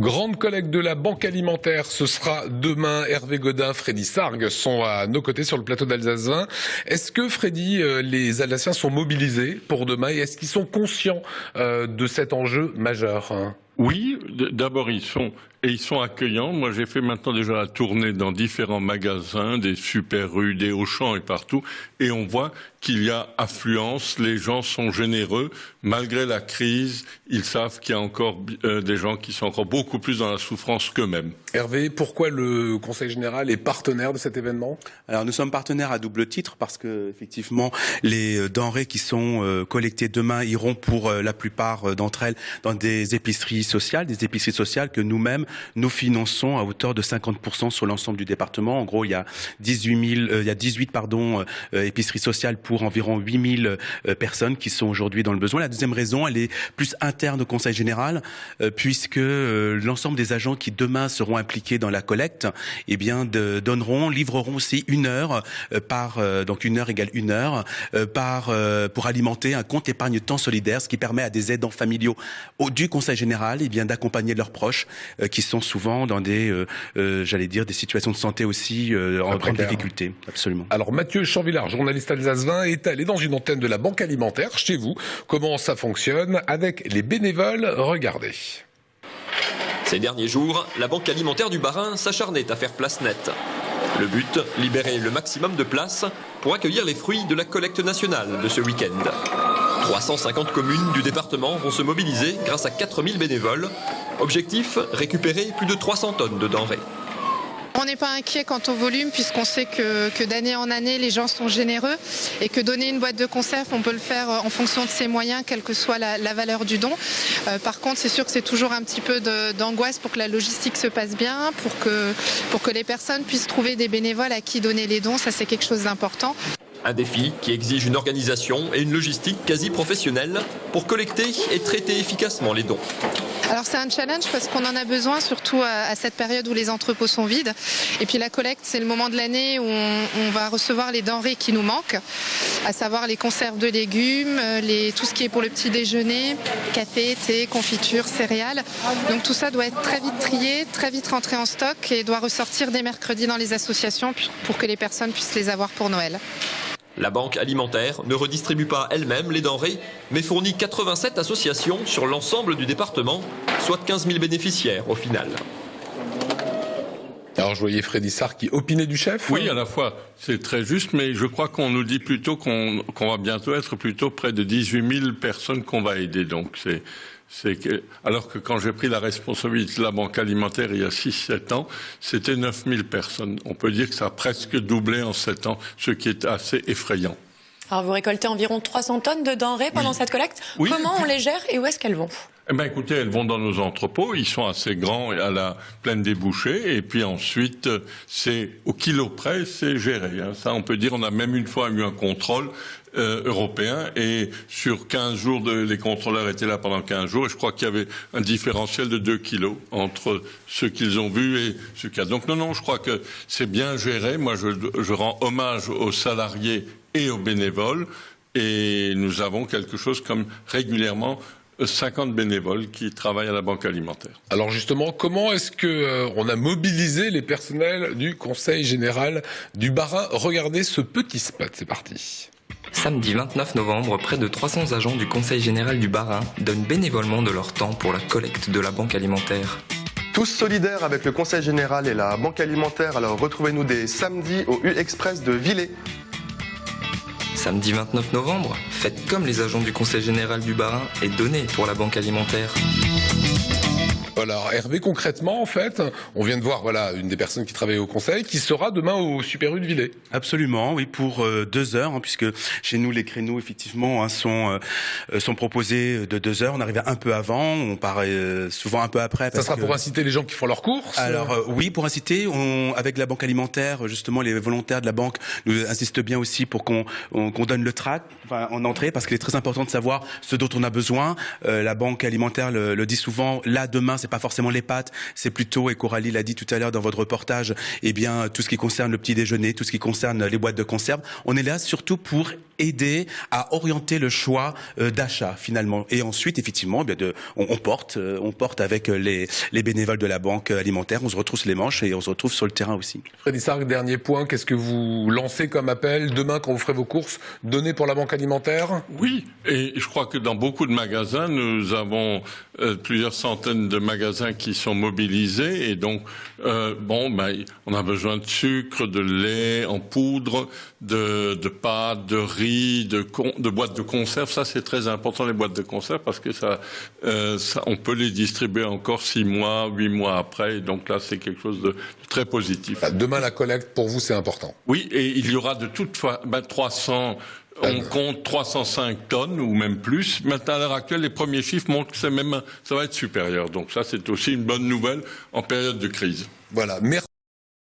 Grande collecte de la Banque Alimentaire, ce sera demain. Hervé Godin, Freddy Sargue sont à nos côtés sur le plateau d'Alsace 20. Est-ce que, Freddy, les Alsaciens sont mobilisés pour demain et est-ce qu'ils sont conscients de cet enjeu majeur, hein? Oui, d'abord ils sont accueillants. Moi j'ai fait maintenant déjà la tournée dans différents magasins, des Super U, des Auchan et partout, et on voit qu'il y a affluence, les gens sont généreux, malgré la crise, ils savent qu'il y a encore des gens qui sont encore beaucoup plus dans la souffrance qu'eux-mêmes. Hervé, pourquoi le Conseil Général est partenaire de cet événement? Alors nous sommes partenaires à double titre parce que effectivement les denrées qui sont collectées demain iront pour la plupart d'entre elles dans des épiceries sociales que nous-mêmes nous finançons à hauteur de 50% sur l'ensemble du département. En gros, il y a 18 épiceries sociales pour environ 8000 personnes qui sont aujourd'hui dans le besoin. La deuxième raison, elle est plus interne au Conseil Général, puisque l'ensemble des agents qui demain seront impliqués dans la collecte, eh bien, livreront aussi une heure donc une heure égale une heure, pour alimenter un compte épargne temps solidaire, ce qui permet à des aidants familiaux du Conseil Général, eh bien, d'accompagner leurs proches, qui sont souvent dans des situations de santé aussi en grande difficulté. Absolument. Alors Mathieu Chanvillard, journaliste Alsace 20, est allé dans une antenne de la Banque Alimentaire chez vous. Comment ça fonctionne avec les bénévoles? Regardez. Ces derniers jours, la Banque Alimentaire du Bas-Rhin s'acharnait à faire place nette. Le but, libérer le maximum de place pour accueillir les fruits de la collecte nationale de ce week-end. 350 communes du département vont se mobiliser grâce à 4000 bénévoles. Objectif, récupérer plus de 300 tonnes de denrées. On n'est pas inquiet quant au volume puisqu'on sait que d'année en année les gens sont généreux et que donner une boîte de conserve on peut le faire en fonction de ses moyens quelle que soit la valeur du don. Par contre c'est sûr que c'est toujours un petit peu d'angoisse pour que la logistique se passe bien, pour que les personnes puissent trouver des bénévoles à qui donner les dons, ça c'est quelque chose d'important. Un défi qui exige une organisation et une logistique quasi professionnelle pour collecter et traiter efficacement les dons. Alors c'est un challenge parce qu'on en a besoin, surtout à cette période où les entrepôts sont vides. Et puis la collecte, c'est le moment de l'année où on va recevoir les denrées qui nous manquent, à savoir les conserves de légumes, tout ce qui est pour le petit déjeuner, café, thé, confiture, céréales. Donc tout ça doit être très vite trié, très vite rentré en stock et doit ressortir dès mercredi dans les associations pour que les personnes puissent les avoir pour Noël. La Banque Alimentaire ne redistribue pas elle-même les denrées, mais fournit 87 associations sur l'ensemble du département, soit 15 000 bénéficiaires au final. Alors je voyais Freddy Sargue qui opinait du chef. Oui, à la fois, c'est très juste, mais je crois qu'on nous dit plutôt qu'on va bientôt être plutôt près de 18 000 personnes qu'on va aider. Donc alors que quand j'ai pris la responsabilité de la Banque Alimentaire il y a 6-7 ans, c'était 9 000 personnes. On peut dire que ça a presque doublé en 7 ans, ce qui est assez effrayant. Alors vous récoltez environ 300 tonnes de denrées pendant cette collecte. Oui. Comment on les gère et où est-ce qu'elles vont? Eh bien, écoutez, elles vont dans nos entrepôts, ils sont assez grands à la plaine des bouchers, et puis ensuite, c'est au kilo près, c'est géré. Ça, on peut dire, on a même une fois eu un contrôle européen, et sur 15 jours, les contrôleurs étaient là pendant 15 jours, et je crois qu'il y avait un différentiel de 2 kilos entre ce qu'ils ont vu et ce qu'il y a. Donc non, je crois que c'est bien géré. Moi, je rends hommage aux salariés et aux bénévoles, et nous avons quelque chose comme régulièrement 50 bénévoles qui travaillent à la Banque Alimentaire. Alors justement, comment est-ce que on a mobilisé les personnels du Conseil Général du Bas-Rhin? Regardez ce petit spot, c'est parti. Samedi 29 novembre, près de 300 agents du Conseil Général du Bas-Rhin donnent bénévolement de leur temps pour la collecte de la Banque Alimentaire. Tous solidaires avec le Conseil Général et la Banque Alimentaire, alors retrouvez-nous dès samedi au U-Express de Villers. Samedi 29 novembre, faites comme les agents du Conseil Général du Bas-Rhin et donnez pour la Banque Alimentaire. Alors Hervé, concrètement, en fait, on vient de voir une des personnes qui travaille au Conseil, qui sera demain au Super U de Villers. Absolument, oui, pour 2 heures, puisque chez nous les créneaux effectivement sont proposés de 2 heures. On arrive un peu avant, on part souvent un peu après. Ça sera pour inciter les gens qui font leurs courses. Alors oui, pour inciter, avec la Banque Alimentaire, justement les volontaires de la banque nous insistent bien aussi pour qu'on donne le tract en entrée, parce qu'il est très important de savoir ce dont on a besoin. La Banque Alimentaire le dit souvent. Là demain, c'est pas forcément les pâtes, c'est plutôt, et Coralie l'a dit tout à l'heure dans votre reportage, eh bien tout ce qui concerne le petit déjeuner, tout ce qui concerne les boîtes de conserve. On est là surtout pour aider à orienter le choix d'achat finalement. Et ensuite, effectivement, eh bien on porte avec les bénévoles de la banque alimentaire, on se retrousse les manches et on se retrouve sur le terrain aussi. Freddy Sargue, dernier point, qu'est-ce que vous lancez comme appel demain quand vous ferez vos courses, donner pour la banque alimentaire? Oui, et je crois que dans beaucoup de magasins, nous avons plusieurs centaines de magasins qui sont mobilisés et donc on a besoin de sucre, de lait en poudre, de pâtes, de riz, de boîtes de conserve. Ça c'est très important, les boîtes de conserve, parce que ça on peut les distribuer encore 6 mois, 8 mois après, et donc là c'est quelque chose de très positif. Demain la collecte pour vous c'est important. Oui, et il y aura de toute façon 300. On compte 305 tonnes ou même plus. Maintenant, à l'heure actuelle, les premiers chiffres montrent que ça va être supérieur. Donc ça, c'est aussi une bonne nouvelle en période de crise. Voilà. Merci.